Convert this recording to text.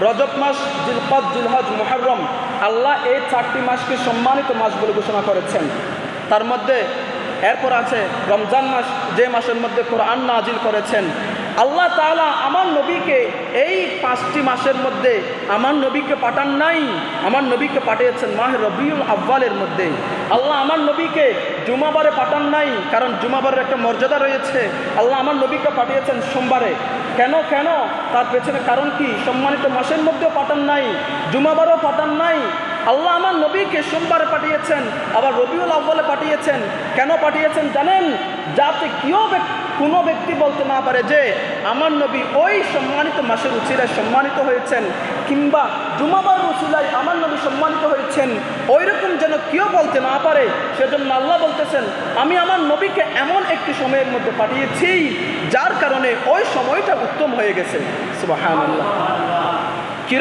রজব মাস, জিলকদ, জিলহজ, মুহররম, আল্লাহ এই 4টি মাসকে সম্মানিত মাস বলে ঘোষণা করেছেন। তার মধ্যে এরপর আছে রমজান মাস, যে মাসের মধ্যে কোরআন নাজিল করেছেন। আল্লাহ তাআলা আমার নবীকে এই 5টি মাসের মধ্যে আমার নবীকে পাঠান নাই, আমার নবীকে পাঠিয়েছেন মাহে রবিউল আউয়ালের মধ্যে। আল্লাহ আমার নবীকে জুমাবারে পাঠান নাই, কারণ জুমাবারের একটা মর্যাদা রয়েছে। আল্লাহ আমার নবীকে পাঠিয়েছেন সোমবারে। কেন তার পেছনে কারণ কি? সম্মানিত মাসের মধ্যেও পাঠান নাই, জুমাবারও পাঠান নাই। আল্লাহ আমার নবীকে সোমবারে পাঠিয়েছেন, আবার রবিউল আউয়ালে পাঠিয়েছেন। কেন পাঠিয়েছেন জানেন? যাতে কোনো ব্যক্তি বলতে না পারে যে আমার নবী ওই সম্মানিত মাসের উসিলায় সম্মানিত হয়েছেন, কিংবা জুমাবার উসিলায় আমার নবী সম্মানিত হয়েছেন, ওইরকম যেন কেউ বলতে না পারে। সেজন্য আল্লাহ বলতেছেন, আমি আমার নবীকে এমন একটি সময়ের মধ্যে পাঠিয়েছি যার কারণে ওই সময়টা উত্তম হয়ে গেছে। সুবহানাল্লাহ।